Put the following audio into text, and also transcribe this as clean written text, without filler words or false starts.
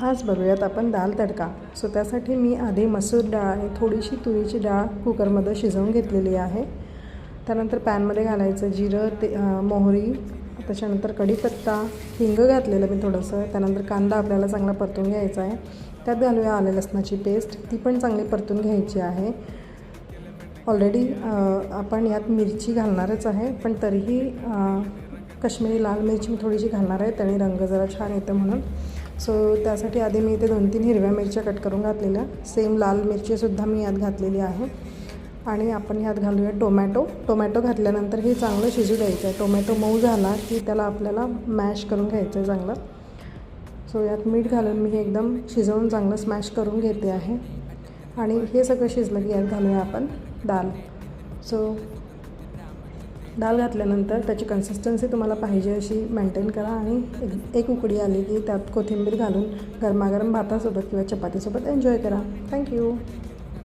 आज बघूयात आपण दाल तडका. सो त्यासाठी मी आधी मसूर डाळ आणि थोडीशी तुरीची डाळ कुकरमध्ये शिजवून घेतलेली आहे. त्यानंतर पॅनमध्ये घालायचं जिरं, मोहरी, त्याच्यानंतर कढीपत्ता, हिंग घातलेलं मी थोडंसं. त्यानंतर कांदा आपल्याला चांगला परतून घ्यायचा आहे. त्यात घालूया आले लसणाची पेस्ट, ती पण चांगली परतून घ्यायची आहे. ऑलरेडी आपण यात मिरची घालणारच आहे, पण तरीही काश्मीरी लाल मिरची मी थोडीशी घालणार आहे, त्याने रंग जरा छान येतं म्हणून. सो त्यासाठी आधी मी इथे 2-3 हिरव्या मिरच्या कट करून घातलेल्या. सेम लाल मिरचीसुद्धा मी यात घातलेली आहे. आणि आपण यात घालूया टोमॅटो घातल्यानंतर हे चांगलं शिजू द्यायचं आहे. टोमॅटो मऊ झाला की त्याला आपल्याला मॅश करून घ्यायचं आहे चांगलं. सो यात मीठ घालून मी हे एकदम शिजवून चांगलं स्मॅश करून घेते आहे. आणि हे सगळं शिजलं की यात घालूया आपण डाळ. सो डाळ घातल्यानंतर त्याची कन्सिस्टन्सी तुम्हाला पाहिजे अशी मेंटेन करा. आणि एक उकडी आली की त्यात कोथिंबीर घालून गरमागरम भातासोबत किंवा चपातीसोबत एन्जॉय करा. थँक्यू.